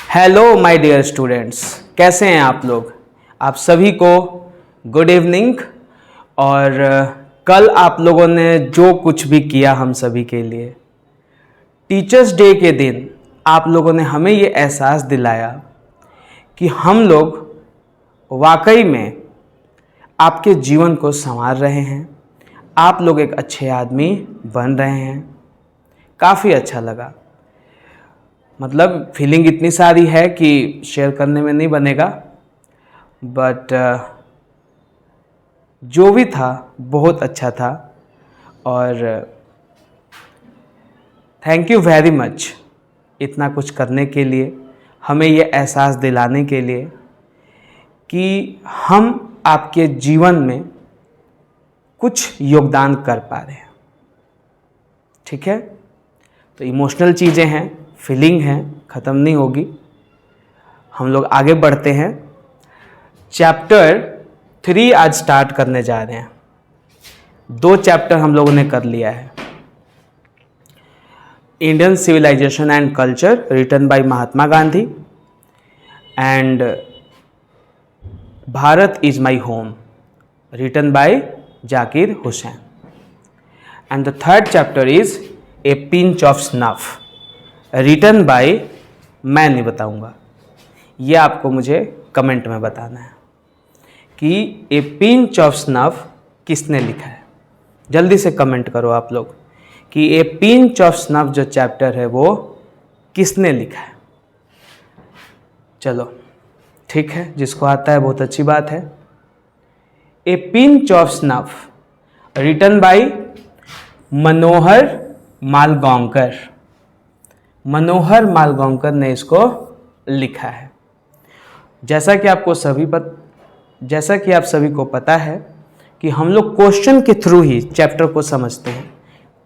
Hello my dear students, कैसे हैं आप लोग। आप सभी को गुड इवनिंग। और कल आप लोगों ने जो कुछ भी किया हम सभी के लिए, टीचर्स डे के दिन आप लोगों ने हमें ये एहसास दिलाया कि हम लोग वाकई में आपके जीवन को संवार रहे हैं। आप लोग एक अच्छे आदमी बन रहे हैं। काफ़ी अच्छा लगा। मतलब फीलिंग इतनी सारी है कि शेयर करने में नहीं बनेगा, बट जो भी था बहुत अच्छा था। और थैंक यू वेरी मच इतना कुछ करने के लिए, हमें ये एहसास दिलाने के लिए कि हम आपके जीवन में कुछ योगदान कर पा रहे हैं। ठीक है, तो इमोशनल चीज़ें हैं, फीलिंग हैं, ख़त्म नहीं होगी। हम लोग आगे बढ़ते हैं। चैप्टर 3 आज स्टार्ट करने जा रहे हैं। 2 चैप्टर हम लोगों ने कर लिया है। Indian civilisation and culture written by Mahatma Gandhi and Bharat is my home written by Zakir Hussain. And the third chapter is a pinch of snuff written by, मैं नहीं बताऊंगा, ये आपको मुझे कमेंट में बताना है कि ए पिंच ऑफ स्नफ किसने लिखा है। जल्दी से कमेंट करो आप लोग कि ए पिंच ऑफ स्नफ जो चैप्टर है वो किसने लिखा है। चलो ठीक है, जिसको आता है बहुत अच्छी बात है। A pinch of snuff written by Manohar Malgaonkar. Manohar Malgaonkar ने इसको लिखा है। जैसा कि आप सभी को पता है कि हम लोग क्वेश्चन के थ्रू ही चैप्टर को समझते हैं।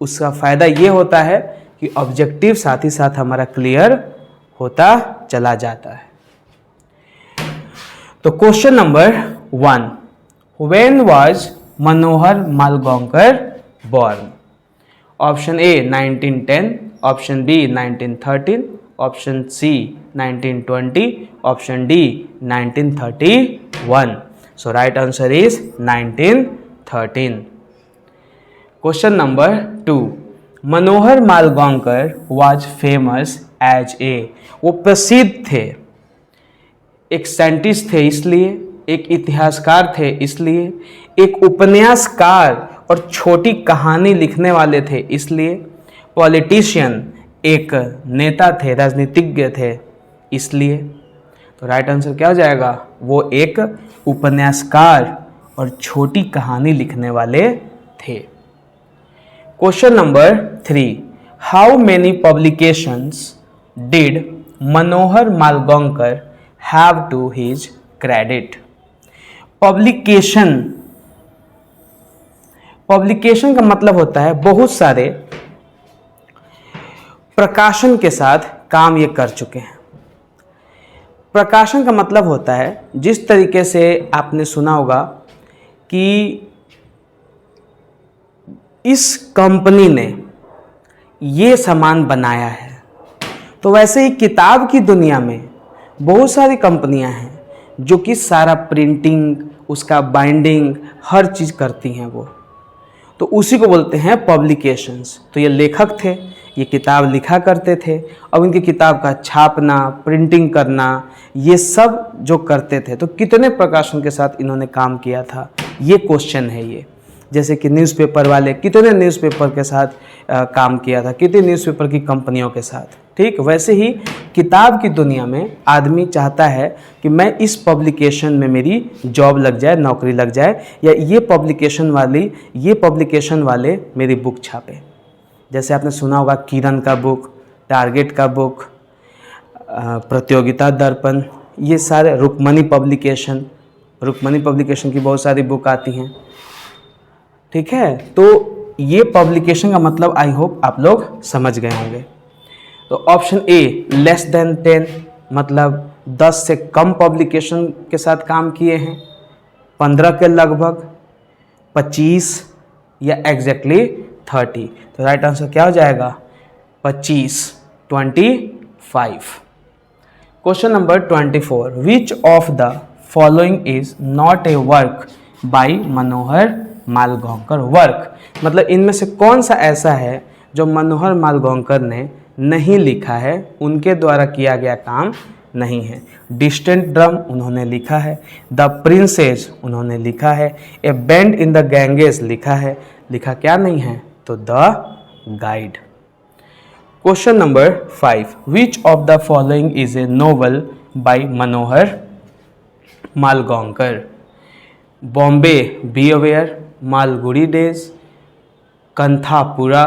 उसका फ़ायदा ये होता है कि ऑब्जेक्टिव साथ ही साथ हमारा क्लियर होता चला जाता है। तो question number 1, when was Manohar Malgaonkar born? Option A 1910, option B 1913, option C 1920, option D 1931। So right answer is 1913। Question number 2, Manohar Malgaonkar was famous as a, वो प्रसिद्ध थे, एक साइंटिस्ट थे इसलिए, एक इतिहासकार थे इसलिए, एक उपन्यासकार और छोटी कहानी लिखने वाले थे इसलिए, पॉलिटिशियन एक नेता थे, राजनीतिज्ञ थे इसलिए। तो राइट आंसर क्या हो जाएगा? वो एक उपन्यासकार और छोटी कहानी लिखने वाले थे। Question number 3, how many publications did Manohar Malgaonkar have to his credit? Publication का मतलब होता है बहुत सारे प्रकाशन के साथ काम ये कर चुके हैं। प्रकाशन का मतलब होता है, जिस तरीके से आपने सुना होगा कि इस कंपनी ने ये सामान बनाया है, तो वैसे ही किताब की दुनिया में बहुत सारी कंपनियां हैं जो कि सारा प्रिंटिंग, उसका बाइंडिंग, हर चीज़ करती हैं वो, तो उसी को बोलते हैं पब्लिकेशंस। तो ये लेखक थे, ये किताब लिखा करते थे, अब इनकी किताब का छापना, प्रिंटिंग करना, ये सब जो करते थे, तो कितने प्रकाशन के साथ इन्होंने काम किया था, ये क्वेश्चन है ये। जैसे कि न्यूज़पेपर वाले कितने न्यूज़पेपर के साथ काम किया था, कितने न्यूज़पेपर की कंपनियों के साथ, ठीक वैसे ही किताब की दुनिया में आदमी चाहता है कि मैं इस पब्लिकेशन में मेरी जॉब लग जाए, नौकरी लग जाए, या ये पब्लिकेशन वाले मेरी बुक छापे। जैसे आपने सुना होगा किरण का बुक, टारगेट का बुक, प्रतियोगिता दर्पण, ये सारे रुक्मणी पब्लिकेशन की बहुत सारी बुक आती हैं। ठीक है, तो ये पब्लिकेशन का मतलब आई होप आप लोग समझ गए होंगे। तो ऑप्शन ए लेस देन 10 मतलब 10 से कम पब्लिकेशन के साथ काम किए हैं, 15 के लगभग, 25 या एग्जैक्टली 30। तो राइट आंसर क्या हो जाएगा? 25। Question number 24, which of the following is not a work by Manohar Malgaonkar. Work मतलब इनमें से कौन सा ऐसा है जो मनोहर मालगांवकर ने नहीं लिखा है, उनके द्वारा किया गया काम नहीं है। डिस्टेंट ड्रम उन्होंने लिखा है, द प्रिंसेस उन्होंने लिखा है, ए बैंड इन द गैंगेस लिखा है, लिखा क्या नहीं है तो the guide. Question number 5, which of the following is a novel by Manohar Malgaonkar. Bombay be aware, Malgudi days, Kanthapura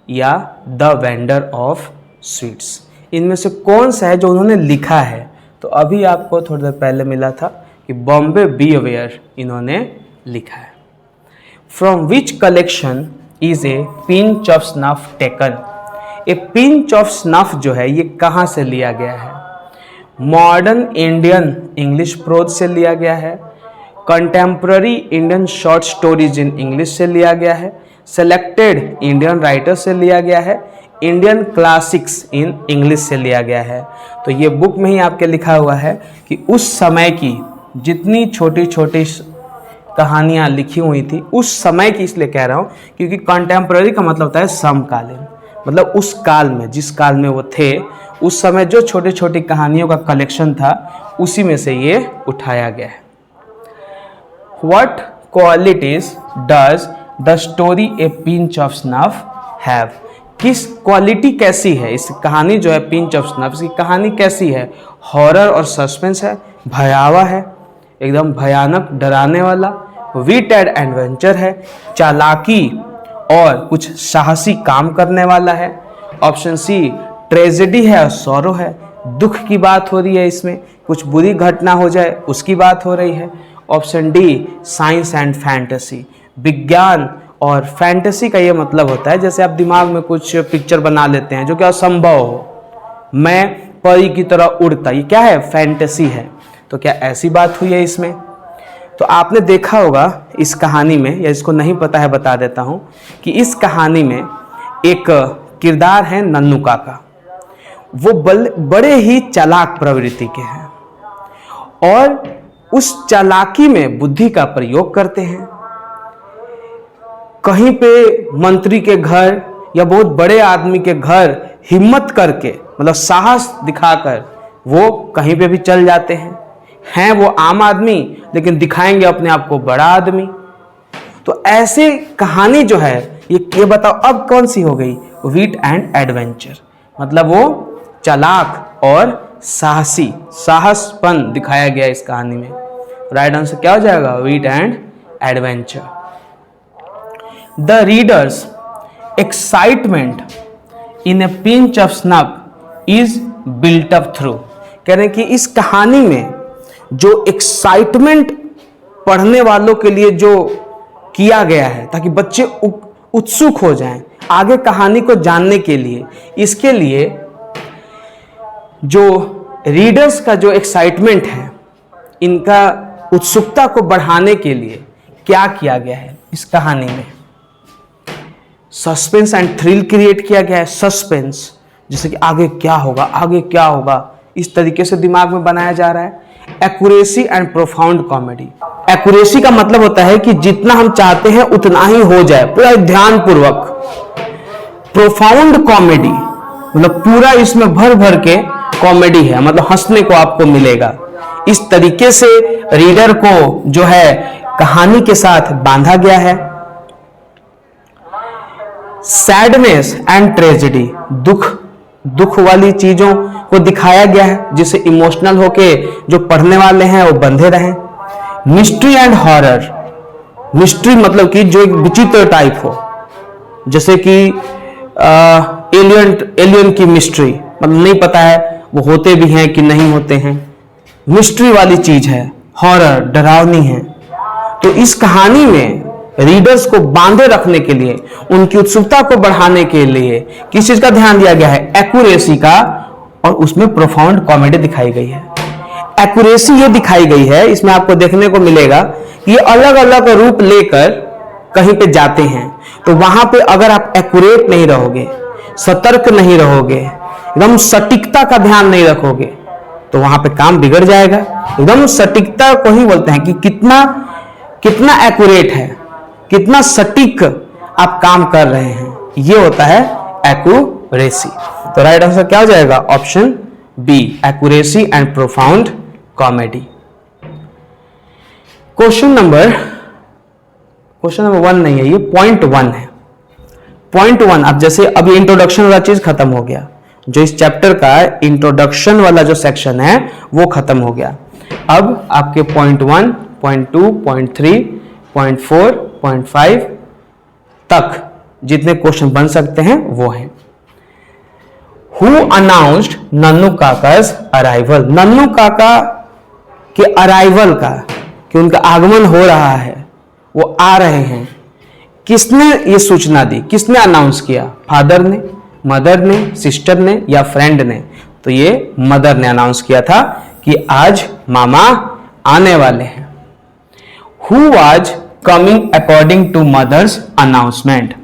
या द वेंडर ऑफ स्वीट्स। इनमें से कौन सा है जो उन्होंने लिखा है? तो अभी आपको थोड़ी देर पहले मिला था कि बॉम्बे बी अवेयर इन्होंने लिखा है। From which collection is a pinch of snuff taken. A pinch of snuff जो है ये कहाँ से लिया गया है? मॉडर्न इंडियन इंग्लिश प्रोज से लिया गया है, contemporary Indian short stories in English से लिया गया है, सेलेक्टेड इंडियन राइटर से लिया गया है, इंडियन क्लासिक्स इन इंग्लिश से लिया गया है। तो ये बुक में ही आपके लिखा हुआ है कि उस समय की जितनी छोटी छोटी कहानियाँ लिखी हुई थी उस समय की, इसलिए कह रहा हूँ क्योंकि कंटेम्प्ररी का मतलब होता है समकालीन, मतलब उस काल में, जिस काल में वो थे उस समय जो छोटी छोटी कहानियों का कलेक्शन था उसी में से ये उठाया गया है। What qualities does the story A Pinch of Snuff have? किस क्वालिटी कैसी है इस कहानी जो है पिंच ऑफ स्नफ, इसकी कहानी कैसी है? हॉरर और सस्पेंस है, भयावह है, एकदम भयानक डराने वाला, विट एंड एडवेंचर है, चालाकी और कुछ साहसी काम करने वाला है। ऑप्शन सी ट्रेजेडी है और सौरो है, दुख की बात हो रही है इसमें, कुछ बुरी घटना हो जाए उसकी बात हो रही है। Option D science and fantasy, विज्ञान और फैंटेसी का ये मतलब होता है जैसे आप दिमाग में कुछ पिक्चर बना लेते हैं जो कि असंभव हो, मैं परी की तरह उड़ता, ये क्या है? फैंटेसी है। तो क्या ऐसी बात हुई है इसमें? तो आपने देखा होगा इस कहानी में, या इसको नहीं पता है बता देता हूँ कि इस कहानी में एक किरदार है नन्नू काका। वो बड़े ही चालाक प्रवृत्ति के हैं और उस चालाकी में बुद्धि का प्रयोग करते हैं। कहीं पे मंत्री के घर या बहुत बड़े आदमी के घर हिम्मत करके, मतलब साहस दिखाकर वो कहीं पे भी चल जाते हैं वो आम आदमी लेकिन दिखाएंगे अपने आप को बड़ा आदमी। तो ऐसे कहानी जो है ये बताओ अब कौन सी हो गई? विट एंड एडवेंचर, मतलब वो चालाक और साहसी, साहसपन दिखाया गया इस कहानी में। राइट आंसर क्या हो जाएगा? Wit and adventure. The readers excitement in a pinch of snuff is built up through. कह रहे हैं कि इस कहानी में जो एक्साइटमेंट पढ़ने वालों के लिए जो किया गया है ताकि बच्चे उत्सुक हो जाएं आगे कहानी को जानने के लिए, इसके लिए जो रीडर्स का जो एक्साइटमेंट है, इनका उत्सुकता को बढ़ाने के लिए क्या किया गया है इस कहानी में? सस्पेंस एंड थ्रिल क्रिएट किया गया है। सस्पेंस जैसे कि आगे क्या होगा, आगे क्या होगा, इस तरीके से दिमाग में बनाया जा रहा है। Accuracy and profound comedy. Accuracy का मतलब होता है कि जितना हम चाहते हैं उतना ही हो जाए, पूरा ध्यान पूर्वक। प्रोफाउंड कॉमेडी मतलब पूरा इसमें भर भर के कॉमेडी है, मतलब हंसने को आपको मिलेगा। इस तरीके से रीडर को जो है कहानी के साथ बांधा गया है। सैडनेस एंड ट्रेजेडी, दुख वाली चीजों को दिखाया गया है जिससे इमोशनल होके जो पढ़ने वाले हैं वो बंधे रहें। मिस्ट्री एंड हॉरर, मिस्ट्री मतलब कि जो एक विचित्र टाइप हो, जैसे कि एलियन की मिस्ट्री, मतलब नहीं पता है वो होते भी हैं कि नहीं होते हैं, मिस्ट्री वाली चीज है। हॉरर डरावनी है। तो इस कहानी में रीडर्स को बांधे रखने के लिए, उनकी उत्सुकता को बढ़ाने के लिए किस चीज का ध्यान दिया गया है? एक्यूरेसी का, और उसमें प्रोफाउंड कॉमेडी दिखाई गई है। एक्यूरेसी ये दिखाई गई है, इसमें आपको देखने को मिलेगा कि ये अलग अलग रूप लेकर कहीं पे जाते हैं, तो वहां पे अगर आप एक्यूरेट नहीं रहोगे, सतर्क नहीं रहोगे, एकदम सटीकता का ध्यान नहीं रखोगे, तो वहां पे काम बिगड़ जाएगा। एकदम सटीकता को ही बोलते हैं कि कितना कितना एक्यूरेट है, कितना सटीक आप काम कर रहे हैं, ये होता है एक्यूरेसी। तो राइट आंसर क्या हो जाएगा? Option B, accuracy and profound comedy. Question number 1 नहीं है, ये पॉइंट 1 है। पॉइंट 1, अब जैसे अभी इंट्रोडक्शन वाला चीज खत्म हो गया, जो इस चैप्टर का इंट्रोडक्शन वाला जो सेक्शन है वो खत्म हो गया। अब आपके point 1, point 2, point 3, point 4, point 5 तक जितने क्वेश्चन बन सकते हैं वो हैं। Who announced Nannu काका's arrival? Nannu काका के अराइवल का, कि उनका आगमन हो रहा है, वो आ रहे हैं, किसने ये सूचना दी? किसने अनाउंस किया? फादर ने, मदर ने, सिस्टर ने या फ्रेंड ने? तो ये मदर ने अनाउंस किया था कि आज मामा आने वाले हैं। Who was coming according to mother's announcement?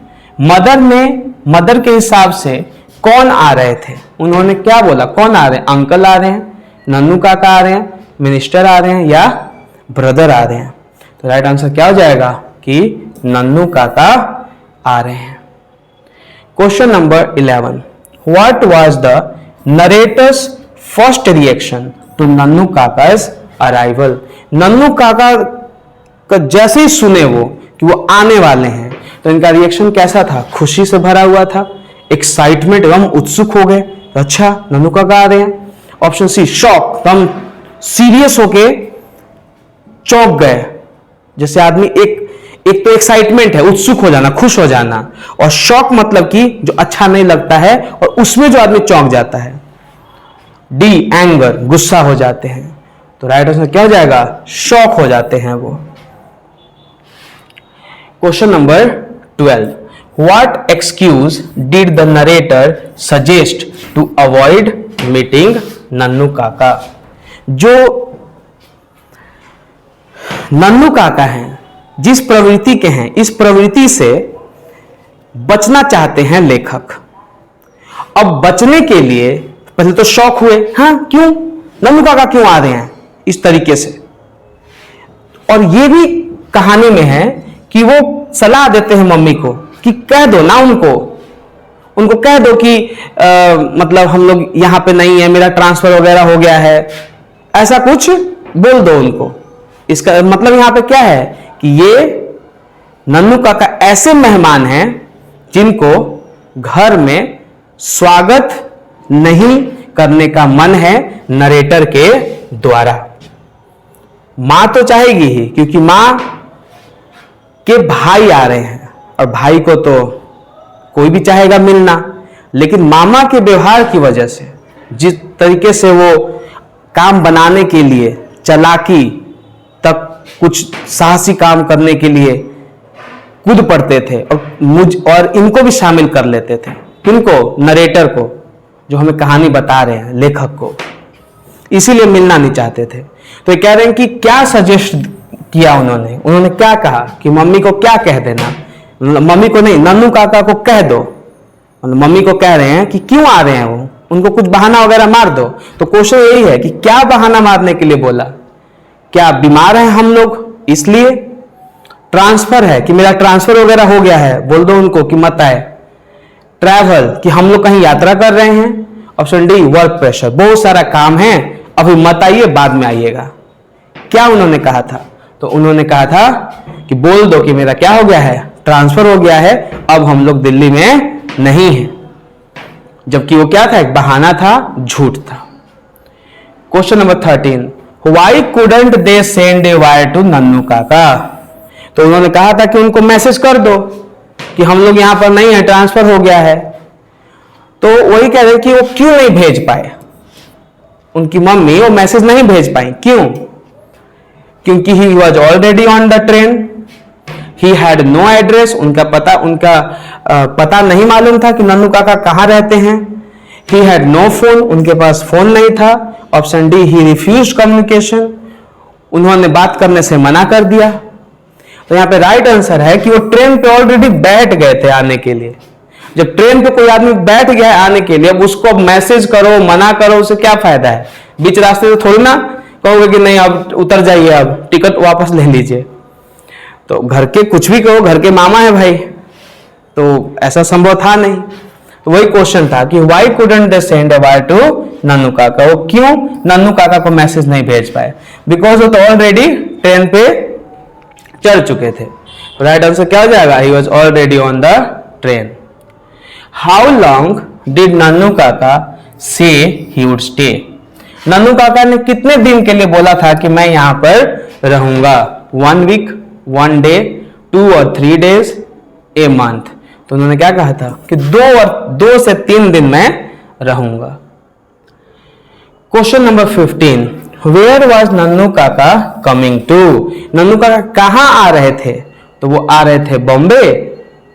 Mother के हिसाब से कौन आ रहे थे? उन्होंने क्या बोला? कौन आ रहे हैं? अंकल आ रहे हैं, नन्नू काका आ रहे हैं, मिनिस्टर आ रहे हैं या ब्रदर आ रहे हैं? तो राइट आंसर क्या हो जाएगा कि नन्नू काका आ रहे हैं। Question number 11, what was the narrator's first reaction to Nannu Kaka's arrival? Nannu Kaka का जैसे ही सुने वो कि वो आने वाले हैं, तो इनका रिएक्शन कैसा था? खुशी से भरा हुआ था, एक्साइटमेंट, एवं उत्सुक हो गए, अच्छा नन्नू काका आ रहे हैं। ऑप्शन सी, शॉक, एकदम सीरियस होके चौंक गए। जैसे आदमी एक तो एक्साइटमेंट है, उत्सुक हो जाना, खुश हो जाना, और शॉक मतलब कि जो अच्छा नहीं लगता है और उसमें जो आदमी चौंक जाता है। डी, एंगर, गुस्सा हो जाते हैं। तो राइट आंसर क्या हो जाएगा? शॉक हो जाते हैं वो। Question number 12, what excuse did the narrator suggest to avoid meeting Nannu Kaka? जो नन्नू काका हैं, जिस प्रवृत्ति के हैं, इस प्रवृत्ति से बचना चाहते हैं लेखक। अब बचने के लिए पहले तो शॉक हुए, हाँ क्यों, नन्नू काका क्यों आ रहे हैं इस तरीके से, और ये भी कहानी में है कि वो सलाह देते हैं मम्मी को कि कह दो ना उनको कह दो कि मतलब हम लोग यहां पे नहीं है, मेरा ट्रांसफर वगैरह हो गया है, ऐसा कुछ बोल दो उनको। इसका मतलब यहां पे क्या है कि ये नन्नू काका ऐसे मेहमान हैं जिनको घर में स्वागत नहीं करने का मन है नरेटर के द्वारा। मां तो चाहेगी ही, क्योंकि मां के भाई आ रहे हैं और भाई को तो कोई भी चाहेगा मिलना, लेकिन मामा के व्यवहार की वजह से, जिस तरीके से वो काम बनाने के लिए, चालाकी तक, कुछ साहसी काम करने के लिए कूद पड़ते थे और इनको भी शामिल कर लेते थे। किनको? नरेटर को, जो हमें कहानी बता रहे हैं, लेखक को, इसीलिए मिलना नहीं चाहते थे। तो ये कह रहे हैं कि क्या सजेस्ट किया उन्होंने क्या कहा कि मम्मी को क्या कह देना, मम्मी को नहीं, नन्नू काका को कह दो। मम्मी को कह रहे हैं कि क्यों आ रहे हैं वो, उनको कुछ बहाना वगैरह मार दो। तो क्वेश्चन यही है कि क्या बहाना मारने के लिए बोला? क्या बीमार हैं हम लोग इसलिए? ट्रांसफर है कि मेरा ट्रांसफर वगैरह हो गया है, बोल दो उनको कि मत आए। ट्रैवल, कि हम लोग कहीं यात्रा कर रहे हैं। ऑप्शन डी, वर्क प्रेशर, बहुत सारा काम है, अभी मत आइए, बाद में आइएगा। क्या उन्होंने कहा था? तो उन्होंने कहा था कि बोल दो कि मेरा क्या हो गया है, ट्रांसफर हो गया है, अब हम लोग दिल्ली में नहीं हैं। जबकि वो क्या था? एक बहाना था, झूठ था। Question number 13, why couldn't they send a wire to Nannu Kaka? तो उन्होंने कहा था कि उनको मैसेज कर दो कि हम लोग यहां पर नहीं है, ट्रांसफर हो गया है। तो वही कह रहे कि वो क्यों नहीं भेज पाए, उनकी मम्मी वो मैसेज नहीं भेज पाई। क्यों? क्योंकि he was already on the train, he had no address, उनका पता नहीं मालूम था कि नन्नू काका कहाँ रहते हैं। ही हैड नो फोन, उनके पास फोन नहीं था। ऑप्शन डी, ही रिफ्यूज्ड कम्युनिकेशन, उन्होंने बात करने से मना कर दिया। तो यहां पे राइट आंसर है कि वो ट्रेन पे ऑलरेडी बैठ गए थे आने के लिए। जब ट्रेन पे कोई आदमी बैठ गया है आने के लिए, अब उसको मैसेज करो, मना करो, उससे क्या फायदा है? बीच रास्ते से थोड़ी ना कहोगे कि नहीं अब उतर जाइए, अब टिकट वापस ले लीजिए। तो घर के कुछ भी कहो, घर के मामा है भाई, तो ऐसा संभव था नहीं। तो वही क्वेश्चन था कि why couldn't they send a wire to Nannu Kaka, वो क्यों नन्नू काका को मैसेज नहीं भेज पाए? बिकॉज वो तो ऑलरेडी ट्रेन पे चढ़ चुके थे। राइट आंसर क्या हो जाएगा? He was already on the train. How long did Nannu Kaka से he would stay? Nannu Kaka ने कितने दिन के लिए बोला था कि मैं यहां पर रहूंगा? 1 वीक, 1 डे, 2 और 3 डेज, ए मंथ। तो उन्होंने क्या कहा था कि 2 से 3 दिन मैं रहूंगा। Question number 15, where was Nannu काका कमिंग टू? नन्नू काका कहां आ रहे थे? तो वो आ रहे थे बॉम्बे,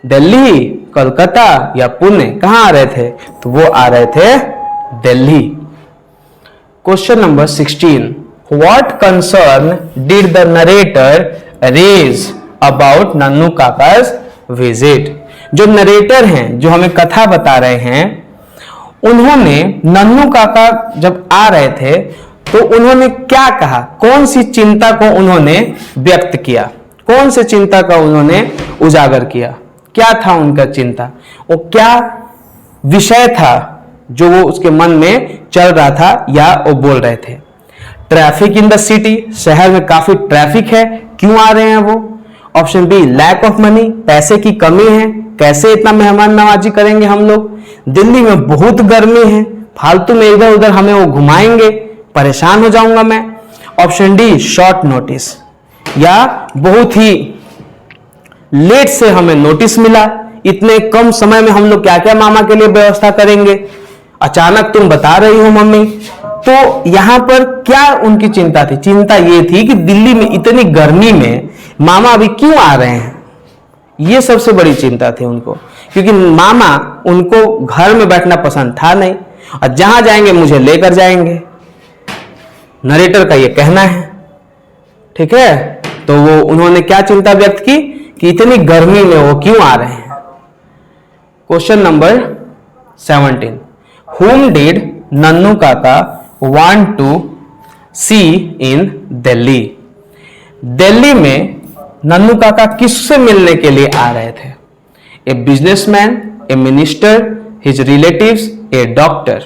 दिल्ली, कोलकाता या पुणे? कहां आ रहे थे? तो वो आ रहे थे Delhi. Question number 16, what concern did the narrator raise about Nannu Kaka's visit? जो नरेटर हैं, जो हमें कथा बता रहे हैं, उन्होंने नन्नू काका जब आ रहे थे तो उन्होंने क्या कहा? कौन सी चिंता को उन्होंने व्यक्त किया? कौन सी चिंता का उन्होंने उजागर किया? क्या था उनका चिंता? वो क्या विषय था जो वो उसके मन में चल रहा था या वो बोल रहे थे? ट्रैफिक इन द सिटी, शहर में काफी ट्रैफिक है, क्यों आ रहे हैं वो? Option B, lack of money, पैसे की कमी है, कैसे इतना मेहमान नवाजी करेंगे हम लोग? दिल्ली में बहुत गर्मी है, फालतू में इधर उधर हमें वो घुमाएंगे, परेशान हो जाऊंगा मैं। ऑप्शन डी, शॉर्ट नोटिस, या बहुत ही लेट से हमें नोटिस मिला, इतने कम समय में हम लोग क्या क्या मामा के लिए व्यवस्था करेंगे, अचानक तुम बता रही हो मम्मी। तो यहां पर क्या उनकी चिंता थी? चिंता ये थी कि दिल्ली में इतनी गर्मी में मामा अभी क्यों आ रहे हैं, ये सबसे बड़ी चिंता थी उनको, क्योंकि मामा उनको घर में बैठना पसंद था नहीं, और जहां जाएंगे मुझे लेकर जाएंगे, नरेटर का ये कहना है। ठीक है, तो वो उन्होंने क्या चिंता व्यक्त की कि इतनी गर्मी में वो क्यों आ रहे हैं। Question number 17, whom did Nannu काका want to see in Delhi? Delhi में नन्नू काका किससे मिलने के लिए आ रहे थे? A businessman, A minister, his relatives, A doctor?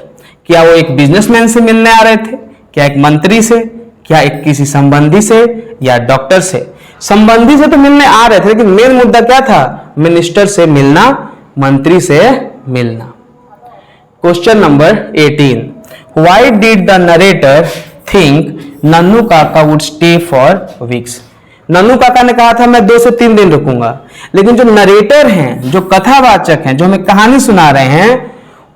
क्या वो एक बिजनेसमैन से मिलने आ रहे थे? क्या एक मंत्री से? क्या एक किसी संबंधी से या डॉक्टर से? संबंधी से तो मिलने आ रहे थे, लेकिन मेन मुद्दा क्या था? मिनिस्टर से मिलना, मंत्री से मिलना। Question number 18, why did the narrator think Nannu Kaka would stay for weeks? Nannu Kaka ने कहा था मैं 2 से 3 दिन रुकूंगा, लेकिन जो नरेटर हैं, जो कथावाचक हैं, जो हमें कहानी सुना रहे हैं,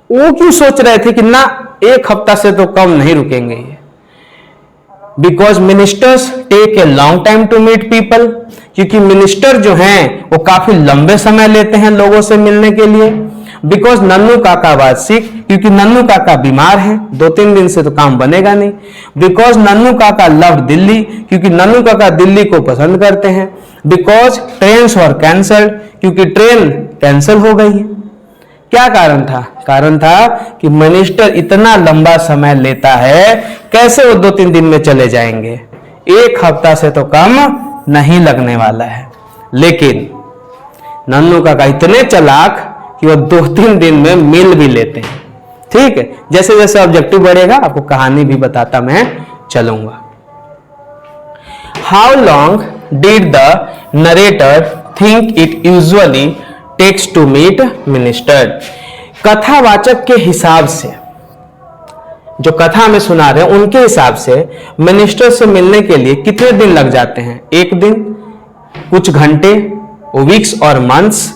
वो क्यों सोच रहे थे कि ना 1 हफ्ता से तो कम नहीं रुकेंगे ये? Because ministers take a long time to meet people, क्योंकि मिनिस्टर जो हैं वो काफी लंबे समय लेते हैं लोगों से मिलने के लिए। बिकॉज नन्नू काका वाज सिक, क्योंकि नन्नू काका बीमार हैं, 2-3 दिन से तो काम बनेगा नहीं। बिकॉज नन्नू काका लव दिल्ली, क्योंकि नन्नू काका दिल्ली को पसंद करते हैं। बिकॉज ट्रेन्स वर कैंसल्ड, क्योंकि ट्रेन कैंसिल हो गई है। क्या कारण था? कारण था कि मिनिस्टर इतना लंबा समय लेता है, कैसे वो 2-3 दिन में चले जाएंगे? 1 हफ्ता से तो कम नहीं लगने वाला है। लेकिन नन्नू काका इतने चालाक कि वो 2-3 दिन में मिल भी लेते हैं। ठीक है, जैसे जैसे ऑब्जेक्टिव बढ़ेगा आपको कहानी भी बताता मैं चलूंगा। How long did the narrator think it usually takes to meet minister? कथावाचक के हिसाब से, जो कथा में सुना रहे हैं उनके हिसाब से मिनिस्टर से मिलने के लिए कितने दिन लग जाते हैं? 1 दिन, कुछ घंटे, वीक्स और मंथ्स,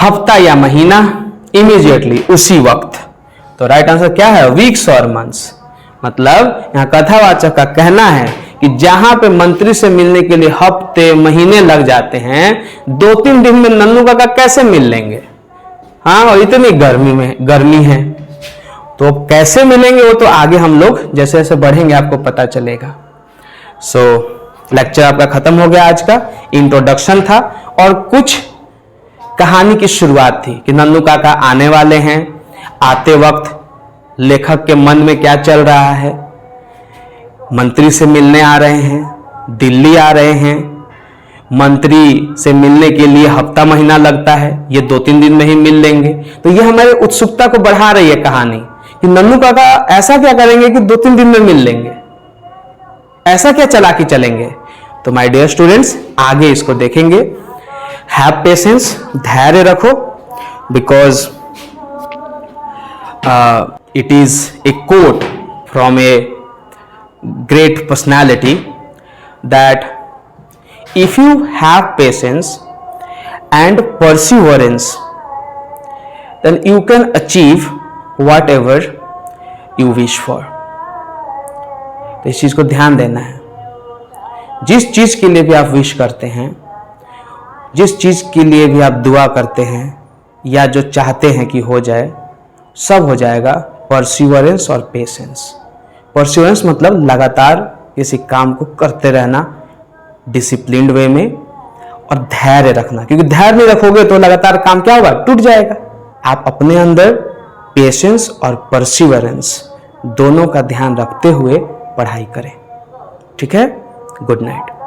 हफ्ता या महीना, इमीडिएटली उसी वक्त? तो राइट आंसर क्या है? वीक्स और मंथ्स। मतलब यहां कथावाचक का कहना है कि जहां पे मंत्री से मिलने के लिए हफ्ते महीने लग जाते हैं, 2-3 दिन में नन्नू काका कैसे मिल लेंगे? हाँ, और इतनी गर्मी है, तो कैसे मिलेंगे वो तो आगे हम लोग जैसे जैसे बढ़ेंगे आपको पता चलेगा। लेक्चर आपका खत्म हो गया। आज का इंट्रोडक्शन था और कुछ कहानी की शुरुआत थी कि नन्नू काका आने वाले हैं, आते वक्त लेखक के मन में क्या चल रहा है, मंत्री से मिलने आ रहे हैं, दिल्ली आ रहे हैं, मंत्री से मिलने के लिए हफ्ता महीना लगता है, ये 2-3 दिन में ही मिल लेंगे। तो ये हमारे उत्सुकता को बढ़ा रही है कहानी कि नन्नू काका ऐसा क्या करेंगे कि 2-3 दिन में मिल लेंगे, ऐसा क्या चालाकी चलेंगे। तो माय डियर स्टूडेंट्स, आगे इसको देखेंगे। हैव पेशेंस, धैर्य रखो, because it is a quote from a great personality that if you have patience and perseverance, then you can achieve whatever you wish for. तो इस चीज को ध्यान देना है। जिस चीज के लिए भी आप विश करते हैं, जिस चीज के लिए भी आप दुआ करते हैं या जो चाहते हैं कि हो जाए, सब हो जाएगा परसिवरेंस और पेशेंस। परसिवरेंस मतलब लगातार किसी काम को करते रहना डिसिप्लिन्ड वे में, और धैर्य रखना, क्योंकि धैर्य नहीं रखोगे तो लगातार काम क्या होगा, टूट जाएगा। आप अपने अंदर पेशेंस और परसिवरेंस दोनों का ध्यान रखते हुए पढ़ाई करें। ठीक है, गुड नाइट।